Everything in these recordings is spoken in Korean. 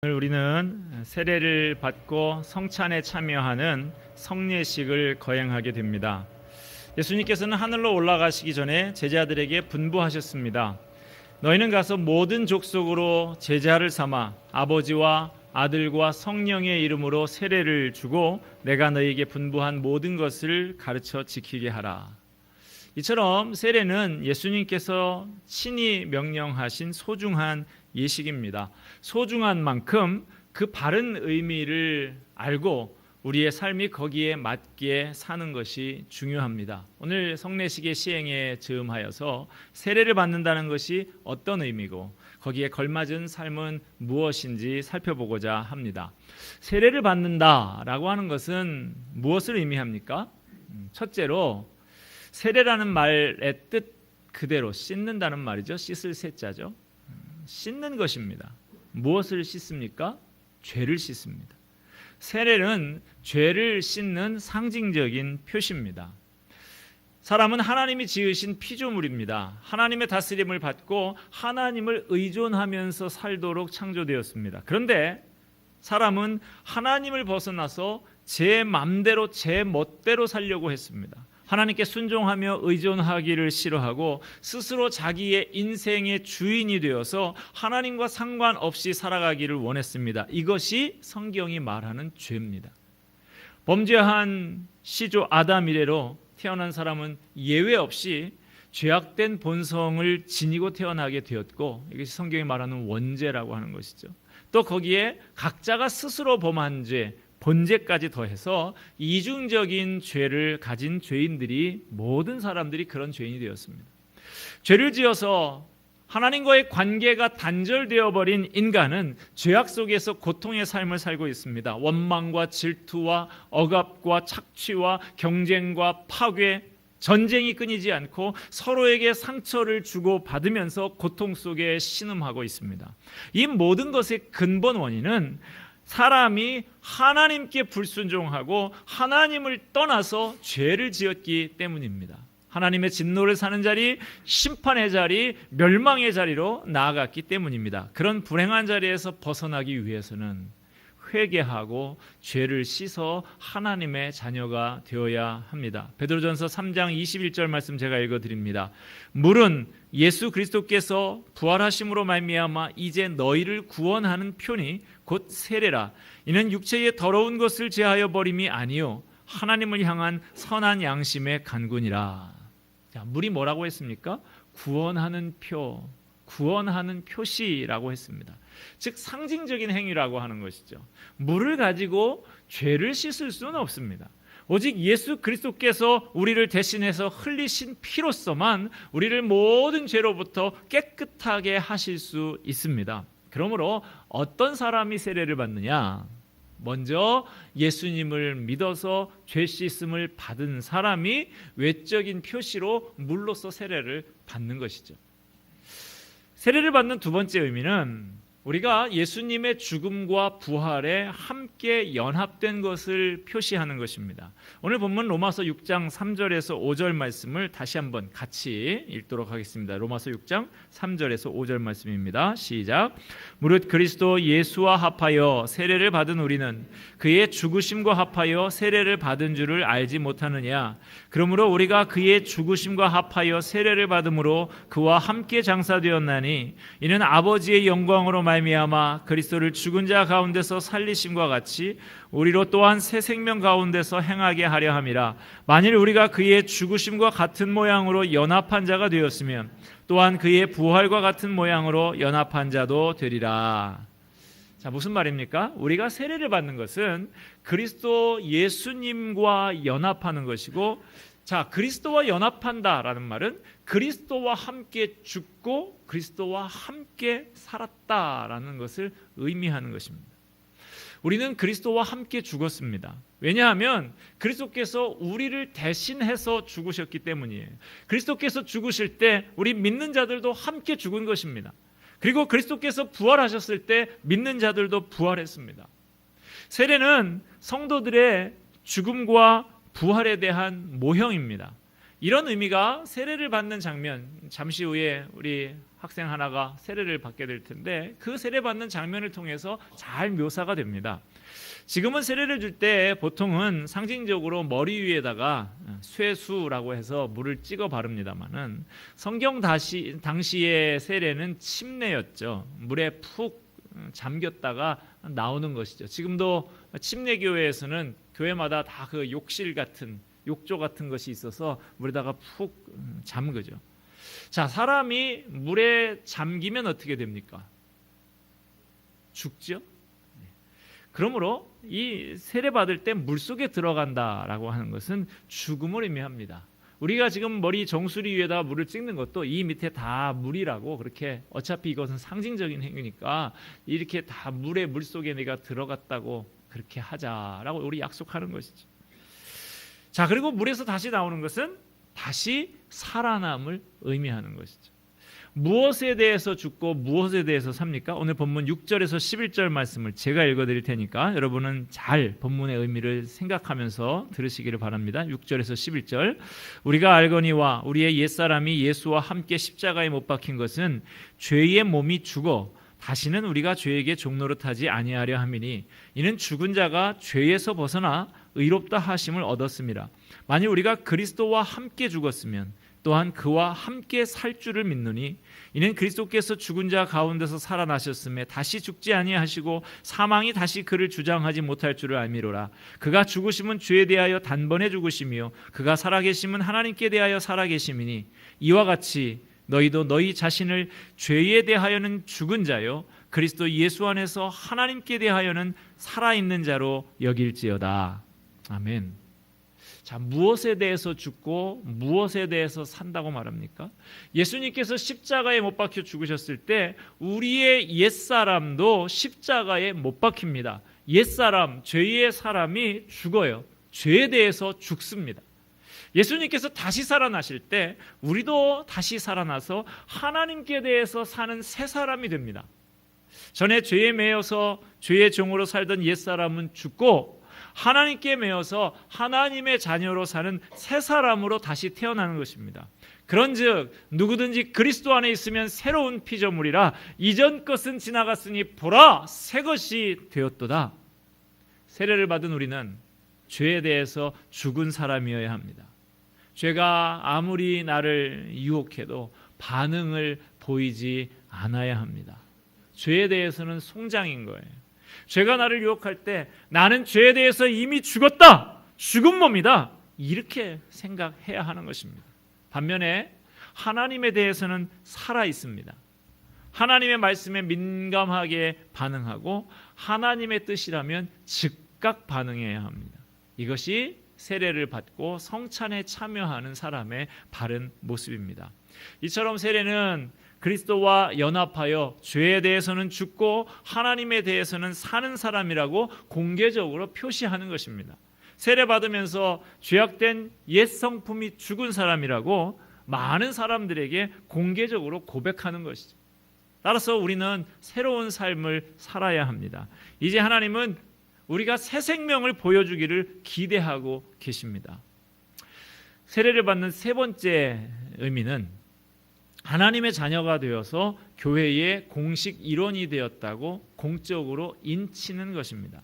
오늘 우리는 세례를 받고 성찬에 참여하는 성례식을 거행하게 됩니다. 예수님께서는 하늘로 올라가시기 전에 제자들에게 분부하셨습니다. 너희는 가서 모든 족속으로 제자를 삼아 아버지와 아들과 성령의 이름으로 세례를 주고 내가 너희에게 분부한 모든 것을 가르쳐 지키게 하라. 이처럼 세례는 예수님께서 친히 명령하신 소중한 예식입니다. 소중한 만큼 그 바른 의미를 알고 우리의 삶이 거기에 맞게 사는 것이 중요합니다. 오늘 성례식의 시행에 즈음하여서 세례를 받는다는 것이 어떤 의미고 거기에 걸맞은 삶은 무엇인지 살펴보고자 합니다. 세례를 받는다라고 하는 것은 무엇을 의미합니까? 첫째로 세례라는 말의 뜻 그대로 씻는다는 말이죠. 씻을 세자죠. 씻는 것입니다. 무엇을 씻습니까? 죄를 씻습니다. 세례는 죄를 씻는 상징적인 표시입니다. 사람은 하나님이 지으신 피조물입니다. 하나님의 다스림을 받고 하나님을 의존하면서 살도록 창조되었습니다. 그런데 사람은 하나님을 벗어나서 제 맘대로 제 멋대로 살려고 했습니다. 하나님께 순종하며 의존하기를 싫어하고 스스로 자기의 인생의 주인이 되어서 하나님과 상관없이 살아가기를 원했습니다. 이것이 성경이 말하는 죄입니다. 범죄한 시조 아담 이래로 태어난 사람은 예외 없이 죄악된 본성을 지니고 태어나게 되었고 이것이 성경이 말하는 원죄라고 하는 것이죠. 또 거기에 각자가 스스로 범한 죄 본죄까지 더해서 이중적인 죄를 가진 죄인들이 모든 사람들이 그런 죄인이 되었습니다. 죄를 지어서 하나님과의 관계가 단절되어 버린 인간은 죄악 속에서 고통의 삶을 살고 있습니다. 원망과 질투와 억압과 착취와 경쟁과 파괴, 전쟁이 끊이지 않고 서로에게 상처를 주고 받으면서 고통 속에 신음하고 있습니다. 이 모든 것의 근본 원인은 사람이 하나님께 불순종하고 하나님을 떠나서 죄를 지었기 때문입니다. 하나님의 진노를 사는 자리, 심판의 자리, 멸망의 자리로 나아갔기 때문입니다. 그런 불행한 자리에서 벗어나기 위해서는 회개하고 죄를 씻어 하나님의 자녀가 되어야 합니다. 베드로전서 3장 21절 말씀 제가 읽어드립니다. 물은 예수 그리스도께서 부활하심으로 말미암아 이제 너희를 구원하는 표니 곧 세례라. 이는 육체의 더러운 것을 제하여 버림이 아니요 하나님을 향한 선한 양심의 간군이라. 자, 물이 뭐라고 했습니까? 구원하는 표, 구원하는 표시라고 했습니다. 즉 상징적인 행위라고 하는 것이죠. 물을 가지고 죄를 씻을 수는 없습니다. 오직 예수 그리스도께서 우리를 대신해서 흘리신 피로서만 우리를 모든 죄로부터 깨끗하게 하실 수 있습니다. 그러므로 어떤 사람이 세례를 받느냐? 먼저 예수님을 믿어서 죄 씻음을 받은 사람이 외적인 표시로 물로서 세례를 받는 것이죠. 세례를 받는 두 번째 의미는 우리가 예수님의 죽음과 부활에 함께 연합된 것을 표시하는 것입니다. 오늘 본문 로마서 6장 3절에서 5절 말씀을 다시 한번 같이 읽도록 하겠습니다. 로마서 6장 3절에서 5절 말씀입니다. 시작. 무릇 그리스도 예수와 합하여 세례를 받은 우리는 그의 죽으심과 합하여 세례를 받은 줄을 알지 못하느냐. 그러므로 우리가 그의 죽으심과 합하여 세례를 받음으로 그와 함께 장사되었나니 이는 아버지의 영광으로 말미암아 그리스도를 죽은 자 가운데서 살리심과 같이 우리로 또한 새 생명 가운데서 행하게 하려 함이라. 만일 우리가 그의 죽으심과 같은 모양으로 연합한 자가 되었으면 또한 그의 부활과 같은 모양으로 연합한 자도 되리라. 자, 무슨 말입니까? 우리가 세례를 받는 것은 그리스도 예수님과 연합하는 것이고, 자, 그리스도와 연합한다라는 말은 그리스도와 함께 죽고 그리스도와 함께 살았다라는 것을 의미하는 것입니다. 우리는 그리스도와 함께 죽었습니다. 왜냐하면 그리스도께서 우리를 대신해서 죽으셨기 때문이에요. 그리스도께서 죽으실 때 우리 믿는 자들도 함께 죽은 것입니다. 그리고 그리스도께서 부활하셨을 때 믿는 자들도 부활했습니다. 세례는 성도들의 죽음과 부활에 대한 모형입니다. 이런 의미가 세례를 받는 장면, 잠시 후에 우리 학생 하나가 세례를 받게 될 텐데 그 세례 받는 장면을 통해서 잘 묘사가 됩니다. 지금은 세례를 줄 때 보통은 상징적으로 머리 위에다가 쇠수라고 해서 물을 찍어 바릅니다만은 성경 당시의 세례는 침례였죠. 물에 푹 잠겼다가 나오는 것이죠. 지금도 침례교회에서는 교회마다 다 그 욕실 같은 욕조 같은 것이 있어서 물에다가 푹 잠그죠. 자, 사람이 물에 잠기면 어떻게 됩니까? 죽죠. 그러므로 이 세례 받을 때 물속에 들어간다라고 하는 것은 죽음을 의미합니다. 우리가 지금 머리 정수리 위에다 물을 찍는 것도 이 밑에 다 물이라고, 그렇게 어차피 이것은 상징적인 행위니까 이렇게 다 물속에 내가 들어갔다고 그렇게 하자라고 우리 약속하는 것이죠. 자, 그리고 물에서 다시 나오는 것은 다시 살아남을 의미하는 것이죠. 무엇에 대해서 죽고 무엇에 대해서 삽니까? 오늘 본문 6절에서 11절 말씀을 제가 읽어드릴 테니까 여러분은 잘 본문의 의미를 생각하면서 들으시기를 바랍니다. 6절에서 11절. 우리가 알거니와 우리의 옛사람이 예수와 함께 십자가에 못 박힌 것은 죄의 몸이 죽어 다시는 우리가 죄에게 종노릇하지 아니하려 함이니 이는 죽은 자가 죄에서 벗어나 의롭다 하심을 얻었음이라. 만일 우리가 그리스도와 함께 죽었으면 또한 그와 함께 살 줄을 믿노니 이는 그리스도께서 죽은 자 가운데서 살아나셨음에 다시 죽지 아니하시고 사망이 다시 그를 주장하지 못할 줄을 알미로라. 그가 죽으심은 죄에 대하여 단번에 죽으심이요 그가 살아계심은 하나님께 대하여 살아계심이니 이와 같이 너희도 너희 자신을 죄에 대하여는 죽은 자요 그리스도 예수 안에서 하나님께 대하여는 살아있는 자로 여길지어다. 아멘. 자, 무엇에 대해서 죽고 무엇에 대해서 산다고 말합니까? 예수님께서 십자가에 못 박혀 죽으셨을 때 우리의 옛사람도 십자가에 못 박힙니다. 옛사람, 죄의 사람이 죽어요. 죄에 대해서 죽습니다. 예수님께서 다시 살아나실 때 우리도 다시 살아나서 하나님께 대해서 사는 새 사람이 됩니다. 전에 죄에 매여서 죄의 종으로 살던 옛사람은 죽고 하나님께 매여서 하나님의 자녀로 사는 새 사람으로 다시 태어나는 것입니다. 그런즉 누구든지 그리스도 안에 있으면 새로운 피조물이라 이전 것은 지나갔으니 보라 새 것이 되었도다. 세례를 받은 우리는 죄에 대해서 죽은 사람이어야 합니다. 죄가 아무리 나를 유혹해도 반응을 보이지 않아야 합니다. 죄에 대해서는 송장인 거예요. 죄가 나를 유혹할 때 나는 죄에 대해서 이미 죽었다, 죽은 몸이다, 이렇게 생각해야 하는 것입니다. 반면에 하나님에 대해서는 살아 있습니다. 하나님의 말씀에 민감하게 반응하고 하나님의 뜻이라면 즉각 반응해야 합니다. 이것이 세례를 받고 성찬에 참여하는 사람의 바른 모습입니다. 이처럼 세례는 그리스도와 연합하여 죄에 대해서는 죽고 하나님에 대해서는 사는 사람이라고 공개적으로 표시하는 것입니다. 세례 받으면서 죄악된 옛 성품이 죽은 사람이라고 많은 사람들에게 공개적으로 고백하는 것이죠. 따라서 우리는 새로운 삶을 살아야 합니다. 이제 하나님은 우리가 새 생명을 보여주기를 기대하고 계십니다. 세례를 받는 세 번째 의미는 하나님의 자녀가 되어서 교회의 공식 일원이 되었다고 공적으로 인치는 것입니다.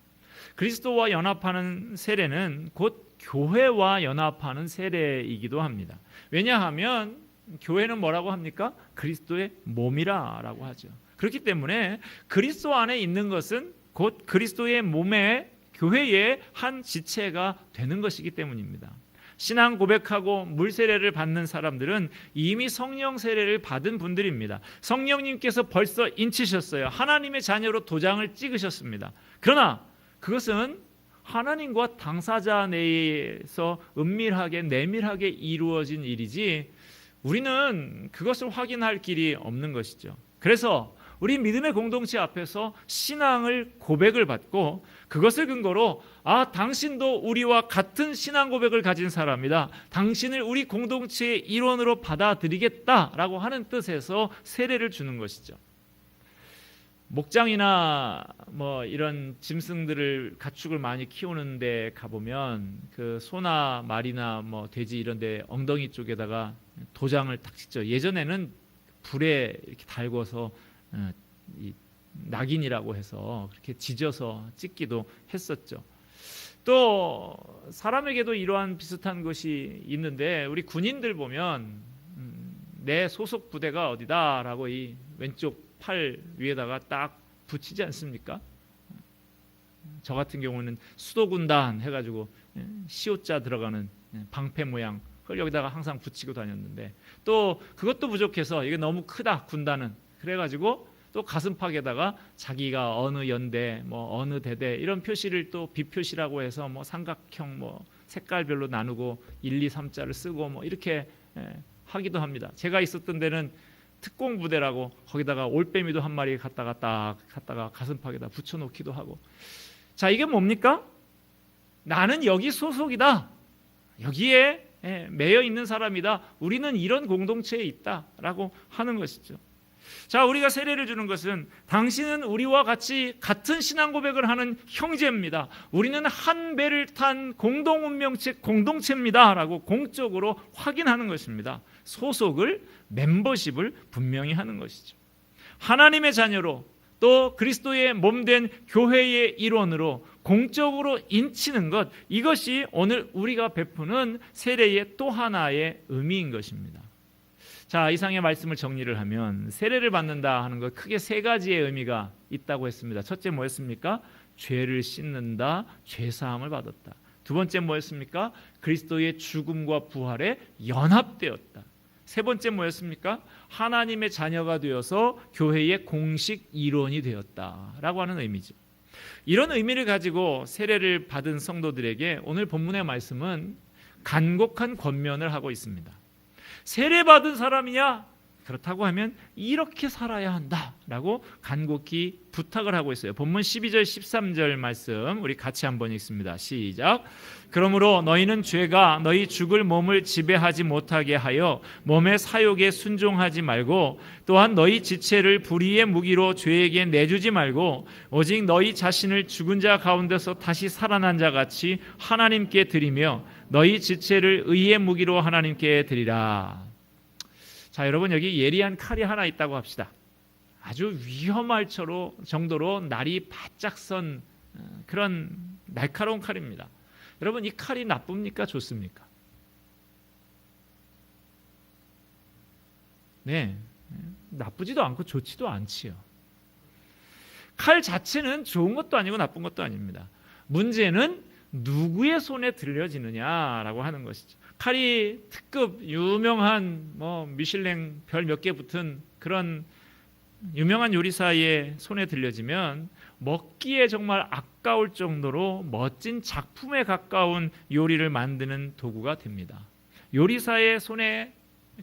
그리스도와 연합하는 세례는 곧 교회와 연합하는 세례이기도 합니다. 왜냐하면 교회는 뭐라고 합니까? 그리스도의 몸이라고 하죠. 그렇기 때문에 그리스도 안에 있는 것은 곧 그리스도의 몸의 교회의 한 지체가 되는 것이기 때문입니다. 신앙 고백하고 물 세례를 받는 사람들은 이미 성령 세례를 받은 분들입니다. 성령님께서 벌써 인치셨어요. 하나님의 자녀로 도장을 찍으셨습니다. 그러나 그것은 하나님과 당사자 내에서 은밀하게 내밀하게 이루어진 일이지 우리는 그것을 확인할 길이 없는 것이죠. 그래서 우리 믿음의 공동체 앞에서 신앙을 고백을 받고 그것을 근거로 당신도 우리와 같은 신앙 고백을 가진 사람이다. 당신을 우리 공동체의 일원으로 받아들이겠다라고 하는 뜻에서 세례를 주는 것이죠. 목장이나 이런 짐승들을 가축을 많이 키우는 데 가보면 그 소나 말이나 돼지 이런 데 엉덩이 쪽에다가 도장을 딱 찍죠. 예전에는 불에 이렇게 달궈서 이 낙인이라고 해서 그렇게 지져서 찍기도 했었죠. 또 사람에게도 이러한 비슷한 것이 있는데 우리 군인들 보면 내 소속 부대가 어디다라고 이 왼쪽 팔 위에다가 딱 붙이지 않습니까? 저 같은 경우는 수도군단 해가지고 시옷자 들어가는 방패 모양 그걸 여기다가 항상 붙이고 다녔는데 또 그것도 부족해서 이게 너무 크다 군단은 그래가지고 또 가슴팍에다가 자기가 어느 연대 뭐 어느 대대 이런 표시를 또 비표시라고 해서 뭐 삼각형 뭐 색깔별로 나누고 1, 2, 3자를 쓰고 뭐 이렇게 하기도 합니다. 제가 있었던 데는 특공부대라고 거기다가 올빼미도 한 마리 갖다가 가슴팍에다 붙여놓기도 하고. 자, 이게 뭡니까? 나는 여기 소속이다. 여기에 매여 있는 사람이다. 우리는 이런 공동체에 있다라고 하는 것이죠. 자, 우리가 세례를 주는 것은 당신은 우리와 같이 같은 신앙 고백을 하는 형제입니다. 우리는 한 배를 탄 공동 운명체 공동체입니다. 라고 공적으로 확인하는 것입니다. 소속을 멤버십을 분명히 하는 것이죠. 하나님의 자녀로 또 그리스도의 몸된 교회의 일원으로 공적으로 인치는 것, 이것이 오늘 우리가 베푸는 세례의 또 하나의 의미인 것입니다. 자, 이상의 말씀을 정리를 하면 세례를 받는다 하는 것 크게 세 가지의 의미가 있다고 했습니다. 첫째 뭐였습니까? 죄를 씻는다, 죄사함을 받았다. 두 번째 뭐였습니까? 그리스도의 죽음과 부활에 연합되었다. 세 번째 뭐였습니까? 하나님의 자녀가 되어서 교회의 공식 일원이 되었다라고 하는 의미죠. 이런 의미를 가지고 세례를 받은 성도들에게 오늘 본문의 말씀은 간곡한 권면을 하고 있습니다. 세례받은 사람이냐? 그렇다고 하면 이렇게 살아야 한다라고 간곡히 부탁을 하고 있어요. 본문 12절 13절 말씀 우리 같이 한번 읽습니다. 시작. 그러므로 너희는 죄가 너희 죽을 몸을 지배하지 못하게 하여 몸의 사욕에 순종하지 말고 또한 너희 지체를 불의의 무기로 죄에게 내주지 말고 오직 너희 자신을 죽은 자 가운데서 다시 살아난 자 같이 하나님께 드리며 너희 지체를 의의 무기로 하나님께 드리라. 자, 여러분 여기 예리한 칼이 하나 있다고 합시다. 아주 위험할 정도로 날이 바짝 선 그런 날카로운 칼입니다. 여러분 이 칼이 나쁩니까? 좋습니까? 네, 나쁘지도 않고 좋지도 않지요. 칼 자체는 좋은 것도 아니고 나쁜 것도 아닙니다. 문제는 누구의 손에 들려지느냐라고 하는 것이죠. 칼이 특급 유명한 미슐랭 별 몇 개 붙은 그런 유명한 요리사의 손에 들려지면 먹기에 정말 아까울 정도로 멋진 작품에 가까운 요리를 만드는 도구가 됩니다. 요리사의 손에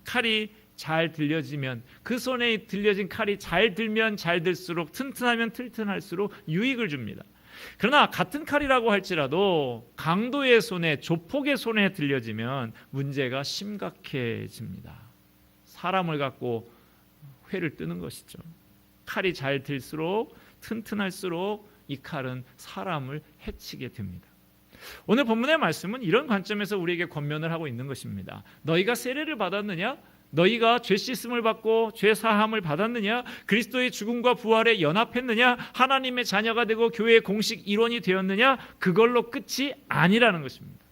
칼이 잘 들려지면 그 손에 들려진 칼이 잘 들면 잘 들수록 튼튼하면 튼튼할수록 유익을 줍니다. 그러나 같은 칼이라고 할지라도 강도의 손에 조폭의 손에 들려지면 문제가 심각해집니다. 사람을 갖고 회를 뜨는 것이죠. 칼이 잘 들수록 튼튼할수록 이 칼은 사람을 해치게 됩니다. 오늘 본문의 말씀은 이런 관점에서 우리에게 권면을 하고 있는 것입니다. 너희가 세례를 받았느냐? 너희가 죄 씻음을 받고 죄 사함을 받았느냐? 그리스도의 죽음과 부활에 연합했느냐? 하나님의 자녀가 되고 교회의 공식 일원이 되었느냐? 그걸로 끝이 아니라는 것입니다.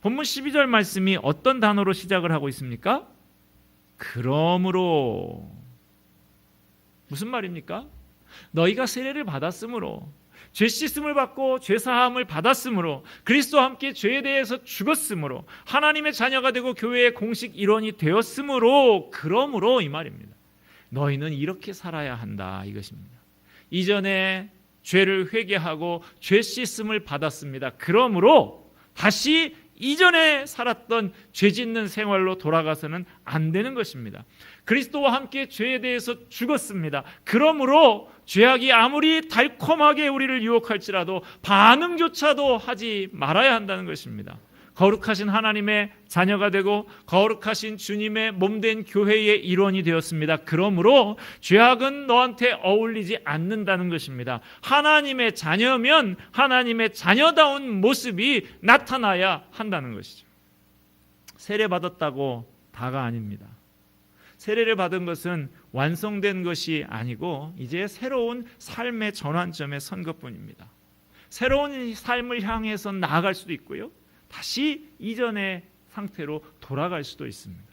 본문 12절 말씀이 어떤 단어로 시작을 하고 있습니까? 그러므로. 무슨 말입니까? 너희가 세례를 받았으므로, 죄 씻음을 받고 죄 사함을 받았으므로, 그리스도와 함께 죄에 대해서 죽었으므로, 하나님의 자녀가 되고 교회의 공식 일원이 되었으므로, 그러므로 이 말입니다. 너희는 이렇게 살아야 한다 이것입니다. 이전에 죄를 회개하고 죄 씻음을 받았습니다. 그러므로 다시 이전에 살았던 죄 짓는 생활로 돌아가서는 안 되는 것입니다. 그리스도와 함께 죄에 대해서 죽었습니다. 그러므로 죄악이 아무리 달콤하게 우리를 유혹할지라도 반응조차도 하지 말아야 한다는 것입니다. 거룩하신 하나님의 자녀가 되고 거룩하신 주님의 몸된 교회의 일원이 되었습니다. 그러므로 죄악은 너한테 어울리지 않는다는 것입니다. 하나님의 자녀면 하나님의 자녀다운 모습이 나타나야 한다는 것이죠. 세례받았다고 다가 아닙니다. 세례를 받은 것은 완성된 것이 아니고 이제 새로운 삶의 전환점에 선 것뿐입니다. 새로운 삶을 향해서 나아갈 수도 있고요, 다시 이전의 상태로 돌아갈 수도 있습니다.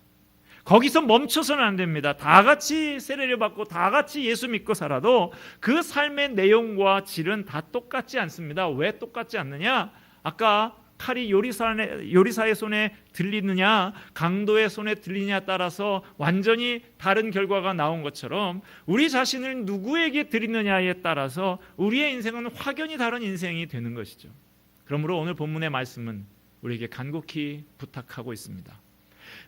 거기서 멈춰서는 안 됩니다. 다 같이 세례를 받고 다 같이 예수 믿고 살아도 그 삶의 내용과 질은 다 똑같지 않습니다. 왜 똑같지 않느냐? 아까 칼이 요리사의 손에 들리느냐 강도의 손에 들리느냐에 따라서 완전히 다른 결과가 나온 것처럼 우리 자신을 누구에게 드리느냐에 따라서 우리의 인생은 확연히 다른 인생이 되는 것이죠. 그러므로 오늘 본문의 말씀은 우리에게 간곡히 부탁하고 있습니다.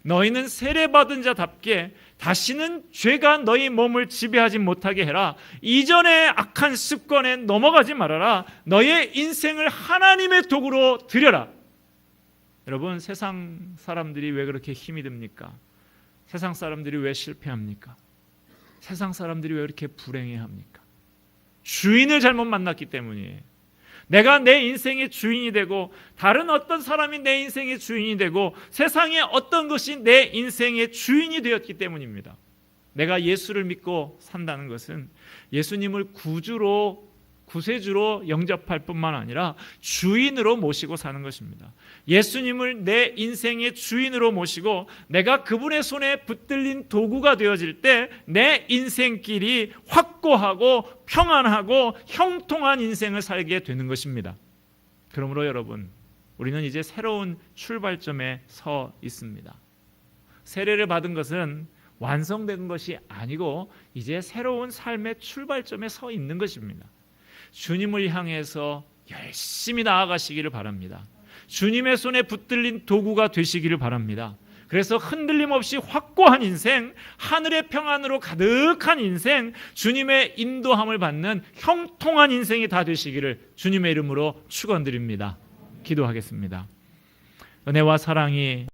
너희는 세례받은 자답게 다시는 죄가 너희 몸을 지배하지 못하게 해라. 이전의 악한 습관에 넘어가지 말아라. 너희의 인생을 하나님의 도구로 드려라. 여러분, 세상 사람들이 왜 그렇게 힘이 듭니까? 세상 사람들이 왜 실패합니까? 세상 사람들이 왜 이렇게 불행해합니까? 주인을 잘못 만났기 때문이에요. 내가 내 인생의 주인이 되고 다른 어떤 사람이 내 인생의 주인이 되고 세상의 어떤 것이 내 인생의 주인이 되었기 때문입니다. 내가 예수를 믿고 산다는 것은 예수님을 구세주로 영접할 뿐만 아니라 주인으로 모시고 사는 것입니다. 예수님을 내 인생의 주인으로 모시고 내가 그분의 손에 붙들린 도구가 되어질 때 내 인생길이 확고하고 평안하고 형통한 인생을 살게 되는 것입니다. 그러므로 여러분, 우리는 이제 새로운 출발점에 서 있습니다. 세례를 받은 것은 완성된 것이 아니고 이제 새로운 삶의 출발점에 서 있는 것입니다. 주님을 향해서 열심히 나아가시기를 바랍니다. 주님의 손에 붙들린 도구가 되시기를 바랍니다. 그래서 흔들림 없이 확고한 인생, 하늘의 평안으로 가득한 인생, 주님의 인도함을 받는 형통한 인생이 다 되시기를 주님의 이름으로 축원드립니다. 기도하겠습니다. 은혜와 사랑이